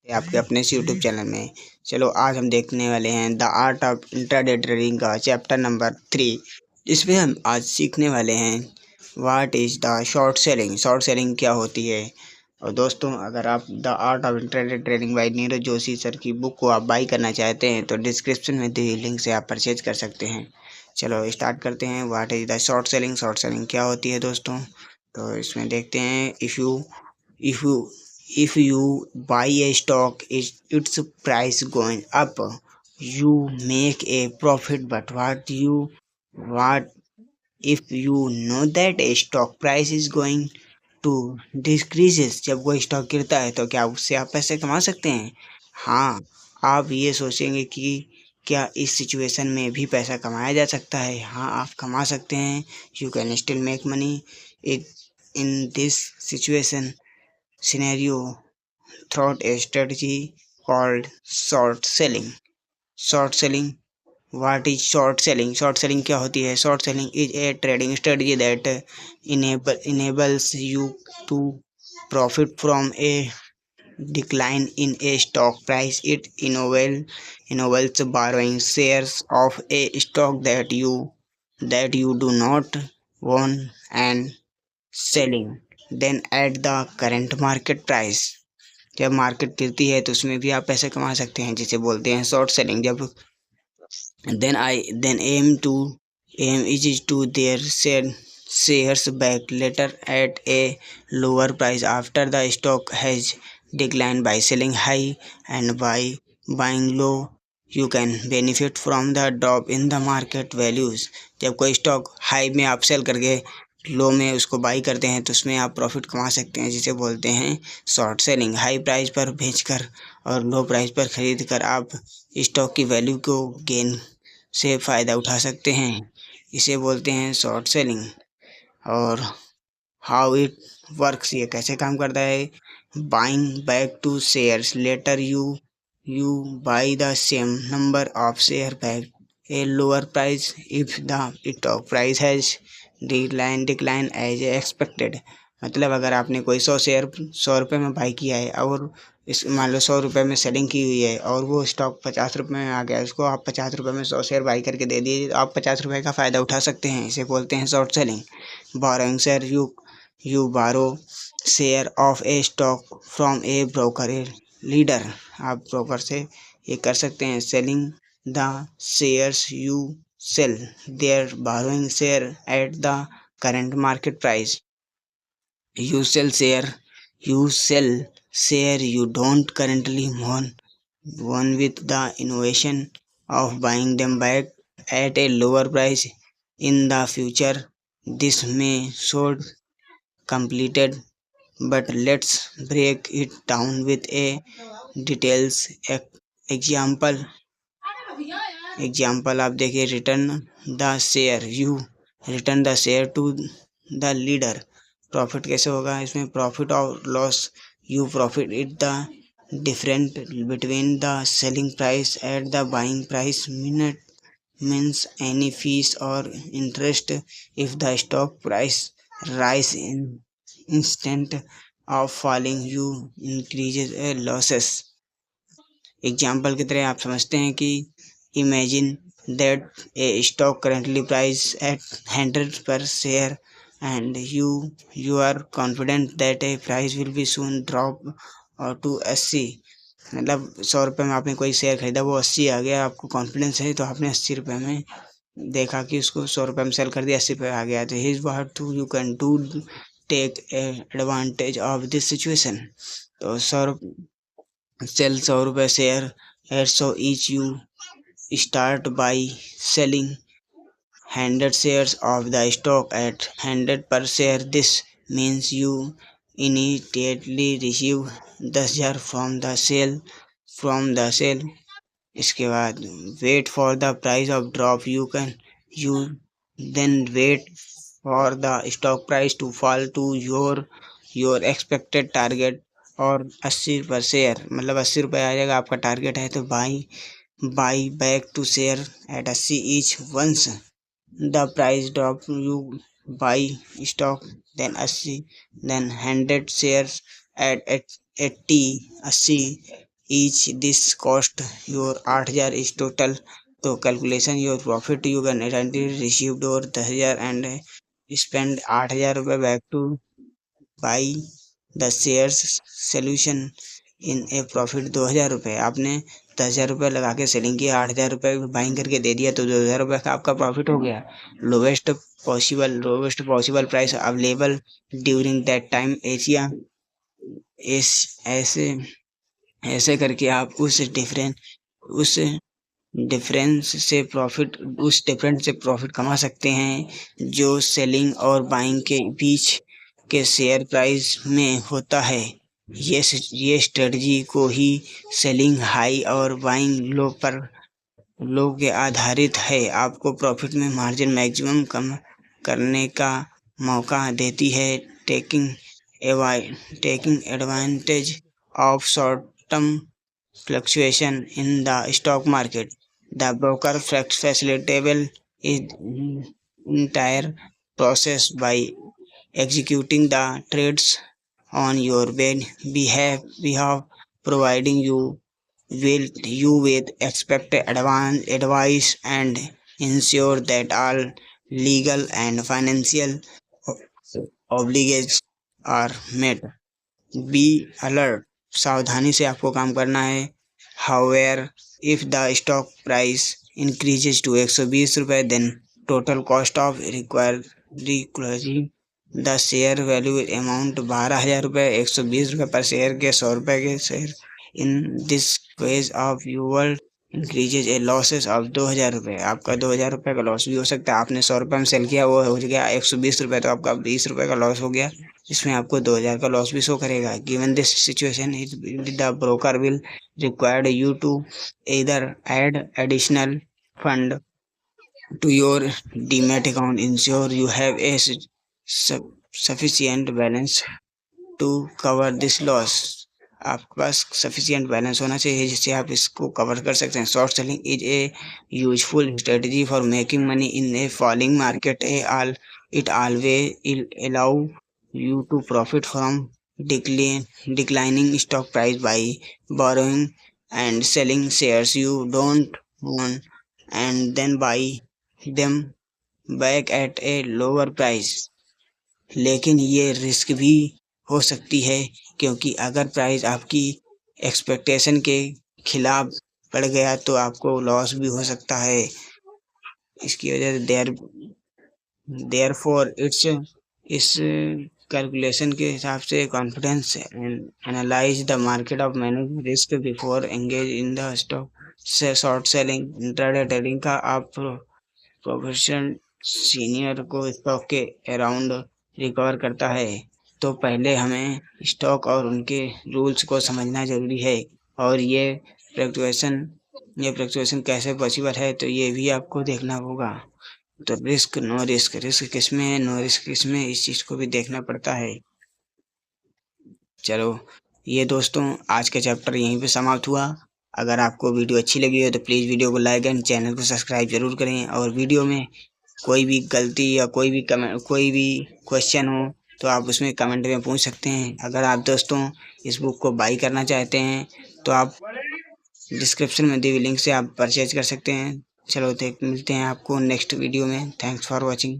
आपके अपने इस यूट्यूब चैनल में। चलो आज हम देखने वाले हैं the art of intraday trading का चैप्टर नंबर 3। इसमें हम आज सीखने वाले हैं what is the short selling. Short selling क्या होती है। और दोस्तों, अगर आप the art of intraday trading by Neeraj Joshi sir की बुक को आप बाई करना चाहते हैं तो डिस्क्रिप्शन में दी हुई लिंक से आप परचेज कर सकते हैं। चलो स्टार्ट करते हैं। What is the short selling. Short selling क्या होती है दोस्तों, तो इसमें देखते हैं। if you if you buy a stock is its price going up, you make a profit. But what if you know that a stock price is going to decreases? जब कोई स्टॉक गिरता है तो क्या उससे आप पैसे कमा सकते हैं? हाँ, आप ये सोचेंगे कि क्या इस सिचुएशन में भी पैसा कमाया जा सकता है। हाँ, आप कमा सकते हैं। You can still make money in this situation scenario through a strategy called short selling. Short selling. What is short selling? Short selling क्या होती है? Short selling is a trading strategy that enables you to profit from a decline in a stock price. It enables borrowing shares of a stock that you do not own and selling then at the current market price. जब market गिरती है तो उसमें भी आप पैसे कमा सकते हैं, जिसे बोलते हैं शॉर्ट सेलिंग। जब then aim is to their shares back later at a lower price after the stock has declined by selling high, and by buying low you can benefit from the drop in the market values. जब कोई stock high में आप cell करके लो में उसको by करते हैं तो उसमें आप प्रॉफिट कमा सकते हैं, जिसे बोलते हैं शॉर्ट सेलिंग। हाई प्राइस पर बेचकर और लो प्राइस पर खरीद कर आप स्टॉक की वैल्यू को गेन से फ़ायदा उठा सकते हैं, इसे बोलते हैं शॉर्ट सेलिंग। और हाउ इट वर्क्स, ये कैसे काम करता है। Buying back to shares later you buy the same number of share back a lower price if the stock price has decline as expected. मतलब अगर आपने कोई 100 शेयर 100 रुपये में बाई किया है और इस मान लो 100 रुपये में सेलिंग की हुई है और वो स्टॉक 50 रुपये में आ गया, उसको आप 50 रुपये में 100 शेयर बाई करके दे दिए तो आप 50 रुपये का फ़ायदा उठा सकते हैं, इसे बोलते हैं short selling. Borrowing share you borrow share of a stock from a broker a leader. आप ब्रोकर से ये कर सकते हैं। Selling the shares you sell their borrowing share at the current market price. You sell share you don't currently own with the innovation of buying them back at a lower price in the future. This may sound completed, but let's break it down with a details example. आप देखिए। Return the share to the leader. Profit कैसे होगा इसमें, profit और loss. You profit it the different between the selling price at the buying price means any fees और interest if the stock price rise in instant of falling you increases a losses. Example की तरह आप समझते हैं कि imagine that a stock currently price at 100 per share and you are confident that a price will be soon drop or to 80। मतलब 100 रुपये में आपने कोई शेयर खरीदा, वो 80 आ गया, आपको कॉन्फिडेंस है तो आपने 80 रुपये में देखा कि उसको 100 रुपये में सेल कर दिया, 80 रुपये आ गया। तो his what to you can do take advantage of this situation. तो 100 रुपये share at 100 each. You start by selling 100 shares of the stock at 100 per share. This means you immediately receive 10,000 from the sale। इसके बाद wait for the price of drop। you then wait for the stock price to fall to your expected target और 80 पर share, मतलब 80 रुपये आ जाएगा आपका target है तो buy back to share at 80 each। once the price drop you buy stock then 80 then 100 shares at 80 each this cost your 8,000 is total, तो calculation your profit you guarantee received और 10,000 and spend 8,000 रुपये back two by the shares solution in A profit 2,000 रुपये। आपने 10,000 रुपये लगा के selling किया, 8,000 रुपये बाइंग करके दे दिया, तो 2,000 रुपये का आपका प्रॉफिट हो गया। Lowest possible price available during that time Asia. ऐसे ऐसे करके आप उस डिफरेंस से प्रॉफिट कमा सकते हैं जो सेलिंग और बाइंग के बीच के शेयर प्राइस में होता है। ये स्ट्रेटजी को ही सेलिंग हाई और बाइंग लो के आधारित है, आपको प्रॉफिट में मार्जिन मैक्सिमम कम करने का मौका देती है। Taking advantage of short term fluctuation in the stock market. The broker facilitates the entire process by executing the trades on your behalf, providing you with expected advice and ensure that all legal and financial obligations are met. Be alert, सावधानी से आपको काम करना है। However if the stock price increases to 120 रुपये then total cost of requiring the share value amount 12,000 रुपये, 120 रुपये पर शेयर के 100 रुपये के शेयर। In this case of your increases a losses of 2,000 रुपये, आपका 2,000 रुपये का लॉस भी हो सकता है। आपने 100 रुपये में सेल किया, वो हो गया 120 रुपये, तो आपका 20 रुपये का लॉस हो गया, जिसमें आपको 2,000 का लॉस भी शो करेगा। Given this situation the broker will required you to either add additional fund to your demat account, ensure you have a sufficient balance to cover this loss. आपके पास सफिशिएंट बैलेंस होना चाहिए जिससे आप इसको cover कर सकते हैं। Short selling is a useful strategy for making money in A falling market. It always allow you to profit from declining stock price by borrowing and selling shares you don't own and then buy them back at a lower price। लेकिन ये risk भी हो सकती है, क्योंकि अगर price आपकी expectation के खिलाफ बढ़ गया तो आपको लॉस भी हो सकता है। इसकी वजह से देयरफॉर इस कैलकुलेशन के हिसाब से confidence analyse the market of manage risk before engage in the stock से शॉर्ट सेलिंग इंट्राडे ट्रेडिंग का आप प्रोफेशनल सीनियर को स्टॉक के अराउंड रिकवर करता है, तो पहले हमें स्टॉक और उनके रूल्स को समझना जरूरी है। और ये फ्लक्चुएशन कैसे पॉसिबल है, तो ये भी आपको देखना होगा। तो रिस्क किस में है, नो रिस्क किस में, इस चीज़ को भी देखना पड़ता है। चलो ये दोस्तों, आज का चैप्टर यहीं पे समाप्त हुआ। अगर आपको वीडियो अच्छी लगी हो तो प्लीज़ वीडियो को लाइक एंड चैनल को सब्सक्राइब जरूर करें। और वीडियो में कोई भी गलती या कोई भी क्वेश्चन हो तो आप उसमें कमेंट में पूछ सकते हैं। अगर आप दोस्तों इस बुक को बाई करना चाहते हैं तो आप डिस्क्रिप्शन में दी हुई लिंक से आप परचेज कर सकते हैं। चलो मिलते हैं आपको नेक्स्ट वीडियो में। Thanks for watching.